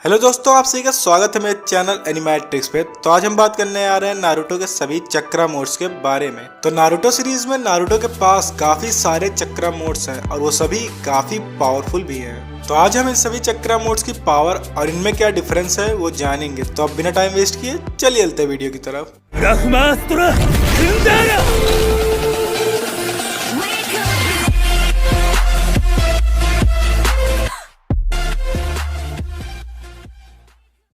Hello दोस्तों, आप सभी का स्वागत है मेरे चैनल एनिमेट्रिक्स पे। तो आज हम बात करने आ रहे हैं नारुतो के सभी चक्रा मोड्स के बारे में। तो नारुतो सीरीज में नारुतो के पास काफी सारे चक्रा मोड्स हैं और वो सभी काफी पावरफुल भी हैं। तो आज हम इन सभी चक्रा मोड्स की पावर और इनमें क्या डिफरेंस है वो जानेंगे। तो अब बिना टाइम वेस्ट किए चलिए चलते वीडियो की तरफ।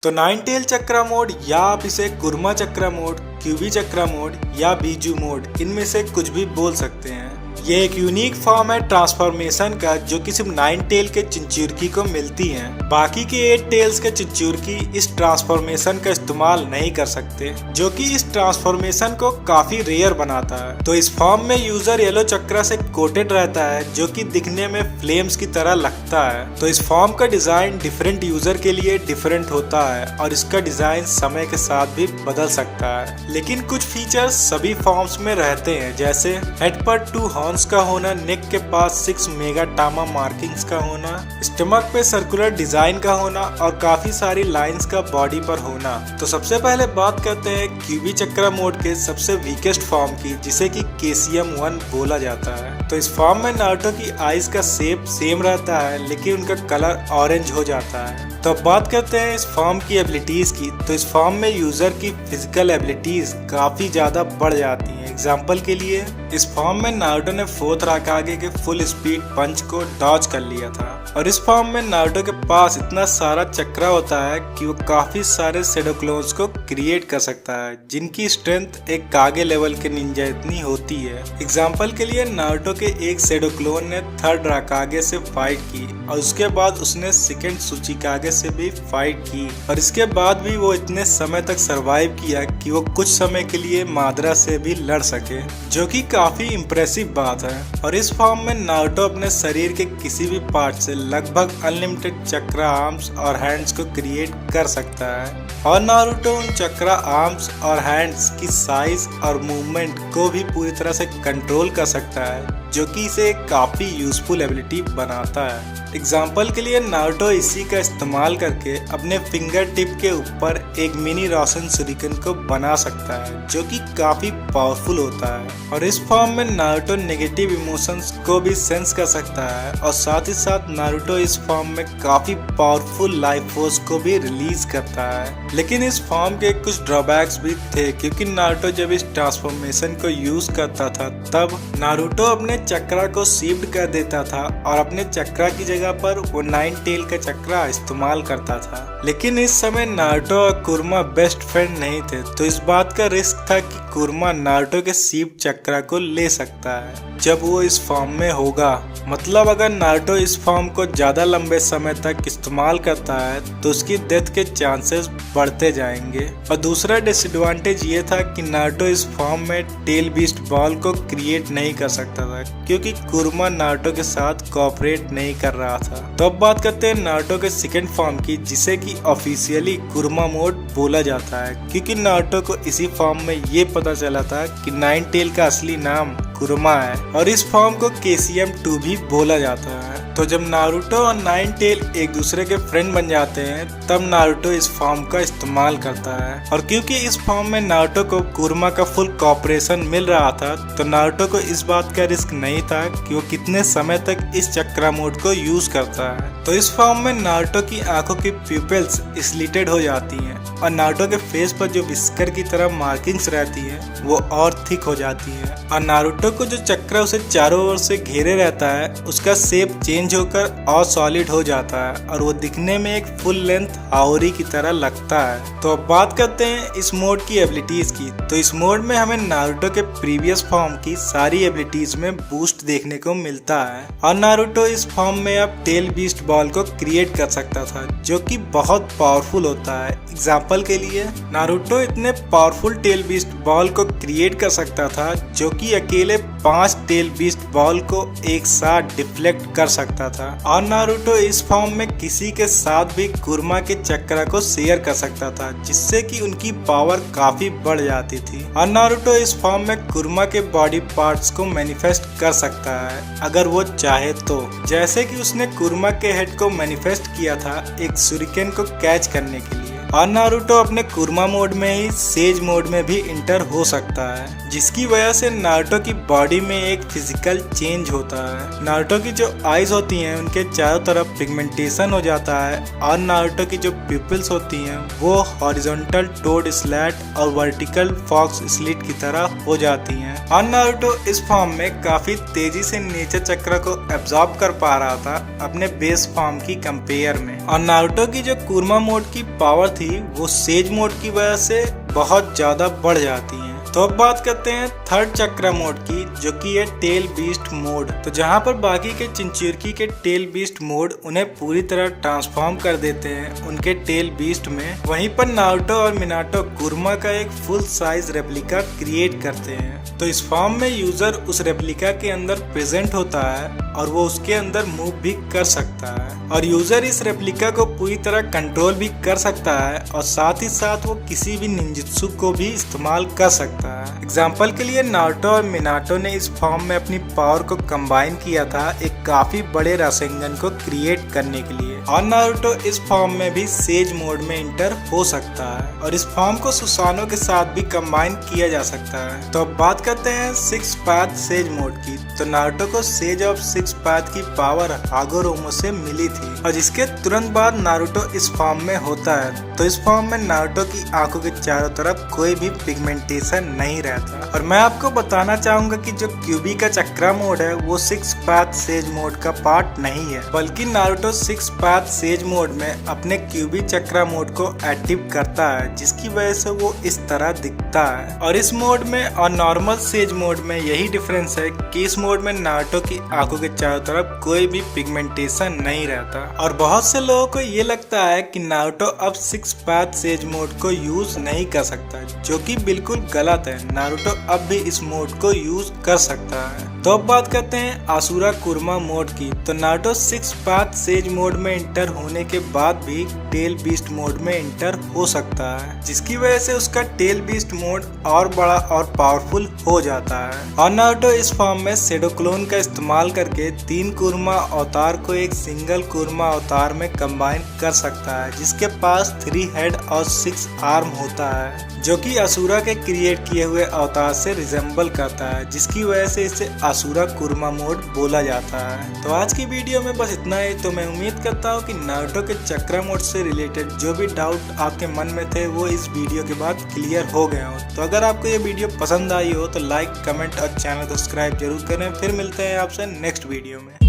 तो नाइन टेल चक्रा मोड या आप इसे कुरमा चक्रा मोड, क्यूबी चक्रा मोड या बीजू मोड, इनमें से कुछ भी बोल सकते हैं। ये एक यूनिक फॉर्म है ट्रांसफॉर्मेशन का जो कि सिर्फ 9 टेल के चिंचुरकी को मिलती है। बाकी के 8 टेल्स के चिंचुरकी इस ट्रांसफॉर्मेशन का इस्तेमाल नहीं कर सकते, जो कि इस ट्रांसफॉर्मेशन को काफी रेयर बनाता है। तो इस फॉर्म में यूजर येलो चक्रा से कोटेड रहता है जो कि दिखने में फ्लेम्स की तरह लगता है। तो इस फॉर्म का डिजाइन डिफरेंट यूजर के लिए डिफरेंट होता है और इसका डिजाइन समय के साथ भी बदल सकता है। लेकिन कुछ फीचर्स सभी फॉर्म्स में रहते हैं, जैसे हेड पर 2 हॉर्न्स का होना, नेक के पास 6 मेगा टामा मार्किंग्स का होना, स्टमक पे सर्कुलर डिजाइन का होना और काफी सारी लाइंस का बॉडी पर होना। तो सबसे पहले बात करते हैं क्यूबी चक्रा मोड के सबसे वीकेस्ट फॉर्म की, जिसे कि KCM1 बोला जाता है। तो इस फॉर्म में नारुतो की आईज का शेप सेम रहता है लेकिन उनका कलर ऑरेंज हो जाता है। तो अब बात करते हैं इस फॉर्म की एबिलिटीज की। तो इस फॉर्म में यूजर की फिजिकल एबिलिटीज काफी ज्यादा बढ़ जाती हैं। एग्जाम्पल के लिए इस फॉर्म में नारुतो ने 4th राकागे के फुल स्पीड पंच को डॉज कर लिया था। और इस फॉर्म में नारुतो के पास इतना सारा चक्रा होता है कि वो काफी सारे शैडो क्लोन्स को क्रिएट कर सकता है, जिनकी स्ट्रेंथ एक कागे लेवल के निंजा इतनी होती है। एग्जाम्पल के लिए नारुतो के एक शैडो क्लोन ने 3rd राकागे से फाइट की और उसके बाद उसने 2nd सुचिकागे से भी फाइट की, और इसके बाद भी वो इतने समय तक सरवाइव किया कि वो कुछ समय के लिए मादरा से भी लड़ सके, जो कि काफी इम्प्रेसिव बात है। और इस फॉर्म में नारुतो अपने शरीर के किसी भी पार्ट से लगभग अनलिमिटेड चक्रा आर्म्स और हैंड्स को क्रिएट कर सकता है, और नारुतो उन चक्रा आर्म्स और हैंड्स की साइज और मूवमेंट को भी पूरी तरह से कंट्रोल कर सकता है, जो कि इसे एक काफी यूजफुल एबिलिटी बनाता है। एग्जाम्पल के लिए नारुतो इसी का इस्तेमाल करके अपने फिंगर टिप के ऊपर एक मिनी रोशन सुरिकन को बना सकता है, जो कि काफी पावरफुल होता है। और इस फॉर्म में नारुतो नेगेटिव इमोशंस को भी सेंस कर सकता है, और साथ ही साथ नारुतो इस फॉर्म में काफी पावरफुल लाइफ फोर्स को भी रिलीज करता है। लेकिन इस फॉर्म के कुछ ड्रॉबैक्स भी थे, क्योंकि नारुतो जब इस ट्रांसफॉर्मेशन को यूज करता था तब नारुतो अपने चक्रा को शिफ्ट कर देता था और अपने चक्रा की जगह पर वो 9 टेल का चक्रा इस्तेमाल करता था। लेकिन इस समय नारुतो और कुरमा बेस्ट फ्रेंड नहीं थे, तो इस बात का रिस्क था कि कुरमा नारुतो के शिफ्ट चक्रा को ले सकता है जब वो इस फॉर्म में होगा। मतलब अगर नारुतो इस फॉर्म को ज्यादा लंबे समय तक इस्तेमाल करता है तो उसकी डेथ के चांसेस बढ़ते जाएंगे। और दूसरा डिसएडवांटेज ये था कि नारुतो इस फॉर्म में टेल बीस्ट बॉल को क्रिएट नहीं कर सकता था, क्योंकि कुरमा नारुतो के साथ कोऑपरेट नहीं कर रहा था। तो अब बात करते हैं नारुतो के 2nd फॉर्म की, जिसे कि ऑफिशियली कुरमा मोड बोला जाता है, क्योंकि नारुतो को इसी फॉर्म में ये पता चला था कि 9 टेल का असली नाम कुरमा है, और इस फॉर्म को KCM2 भी बोला जाता है। तो जब नारुतो और 9 टेल एक दूसरे के फ्रेंड बन जाते हैं तब नारुतो इस फॉर्म का इस्तेमाल करता है। और क्योंकि इस फॉर्म में नारुतो को कुरमा का फुल कोऑपरेशन मिल रहा था, तो नारुतो को इस बात का रिस्क नहीं था कि वो कितने समय तक इस चक्रा मोड को यूज करता है। तो इस फॉर्म में नारुतो की आंखों की प्यूपिल्स स्लिटेड हो जाती हैं, और नारुतो के फेस पर जो विस्कर की तरह मार्किंग्स रहती हैं वो और थिक हो जाती है। और नारुतो को जो चक्रा उसे चारों ओर से घेरे रहता है उसका शेप चेंज होकर और सॉलिड हो जाता है, और वो दिखने में एक फुल लेंथ हाओरी की तरह लगता है। तो अब बात करते हैं इस मोड की एबिलिटीज की। तो इस मोड में हमें नारुतो के प्रीवियस फॉर्म की सारी एबिलिटीज में बूस्ट देखने को मिलता है, और नारुतो इस फॉर्म में अब टेल बीस्ट बॉल को क्रिएट कर सकता था, जो कि बहुत पावरफुल होता है। एग्जाम्पल के लिए नारुतो इतने पावरफुल टेल बीस्ट बॉल को क्रिएट कर सकता था जो कि अकेले 5 टेल बीस्ट बॉल को एक साथ डिफ्लेक्ट कर सकता था। और नारुतो इस फॉर्म में किसी के साथ भी कुरमा के चक्र को शेयर कर सकता था, जिससे कि उनकी पावर काफी बढ़ जाती थी। और नारुतो इस फॉर्म में कुरमा के बॉडी पार्ट्स को मैनिफेस्ट कर सकता है अगर वो चाहे तो, जैसे कि उसने कुरमा के हेड को मैनिफेस्ट किया था एक शुरिकेन को कैच करने के लिए। और नारुतो अपने कुरमा मोड में ही सेज मोड में भी इंटर हो सकता है, जिसकी वजह से नारुतो की बॉडी में एक फिजिकल चेंज होता है। नारुतो की जो आईज होती हैं उनके चारों तरफ पिगमेंटेशन हो जाता है और नारुतो की जो पिपल्स होती हैं वो हॉरिजॉन्टल टोड स्लैट और वर्टिकल फॉक्स स्लिट की तरह हो जाती हैं। और नारुतो इस फॉर्म में काफी तेजी से नेचर चक्र को एब्जॉर्ब कर पा रहा था अपने बेस फॉर्म की कंपेयर में। और नारुतो की जो कुरमा मोड की पावर थी वो सेज मोड की वजह से बहुत ज्यादा बढ़ जाती है। तो अब बात करते हैं थर्ड चक्र मोड की, जो कि है टेल बीस्ट मोड। तो जहां पर बाकी के चिंचुरकी के टेल बीस्ट मोड उन्हें पूरी तरह ट्रांसफॉर्म कर देते हैं उनके टेल बीस्ट में, वहीं पर नारुतो और मिनाटो कुरमा का एक फुल साइज रेप्लिका क्रिएट करते हैं। तो इस फॉर्म में यूजर उस रेप्लिका के अंदर प्रेजेंट होता है और वो उसके अंदर मूव भी कर सकता है और यूजर इस रेप्लिका को पूरी तरह कंट्रोल भी कर सकता है और साथ ही साथ वो किसी भी निंजुत्सु को भी इस्तेमाल कर सकता है। एग्जाम्पल के लिए नारुतो और मिनाटो ने इस फॉर्म में अपनी पावर को कंबाइन किया था एक काफी बड़े रासेंगन को क्रिएट करने के लिए। और नारुतो इस फॉर्म में भी सेज मोड में इंटर हो सकता है और इस फॉर्म को सुसानो के साथ भी कंबाइन किया जा सकता है। तो अब बात करते हैं 6 पाथ सेज मोड की। तो नारुतो को सेज ऑफ 6 पाथ की पावर हागोरोमो से मिली थी और जिसके तुरंत बाद नारुतो इस फॉर्म में होता है। तो इस फॉर्म में नारुतो की आंखों के चारों तरफ कोई भी पिगमेंटेशन नहीं रहता। और मैं आपको बताना चाहूंगा कि जो क्यूबी का चक्रा मोड है वो 6 पाथ सेज मोड का पार्ट नहीं है, बल्कि नारुतो 6 पाथ सेज मोड में अपने क्यूबी चक्रा मोड को एक्टिव करता है, जिसकी वजह से वो इस तरह दिखता है। और इस मोड में और नॉर्मल सेज मोड में यही डिफरेंस है कि इस मोड में नारुतो की आंखों के चारों तरफ कोई भी पिगमेंटेशन नहीं रहता। और बहुत से लोगों को ये लगता है कि नारुतो अब 6 पाथ सेज मोड को यूज नहीं कर सकता, जो कि बिल्कुल गलत है। नारुतो अब भी इस मोड को यूज कर सकता है। तो अब बात करते हैं आसुरा कुरमा मोड की। तो नारुतो 6 पाथ सेज मोड में इंटर होने के बाद भी टेल बीस्ट मोड में इंटर हो सकता है, जिसकी वजह से उसका टेल बीस्ट मोड और बड़ा और पावरफुल हो जाता है। और नारुतो इस फॉर्म में शैडो क्लोन का इस्तेमाल करके 3 कुरमा अवतार को एक सिंगल कुरमा अवतार में कंबाइन कर सकता है, जिसके पास 3 हेड और 6 आर्म होता है, जो कि असुरा के क्रिएट किए हुए अवतार से रिजेंबल करता है, जिसकी वजह से इसे असुरा कुरमा मोड बोला जाता है। तो आज की वीडियो में बस इतना ही। तो मैं उम्मीद करता हूँ कि नारुतो के चक्रा मोड से रिलेटेड जो भी डाउट आपके मन में थे वो इस वीडियो के बाद क्लियर हो गए हो। तो अगर आपको ये वीडियो पसंद आई हो तो लाइक, कमेंट और चैनल को सब्सक्राइब जरूर करें। फिर मिलते हैं आपसे नेक्स्ट वीडियो में।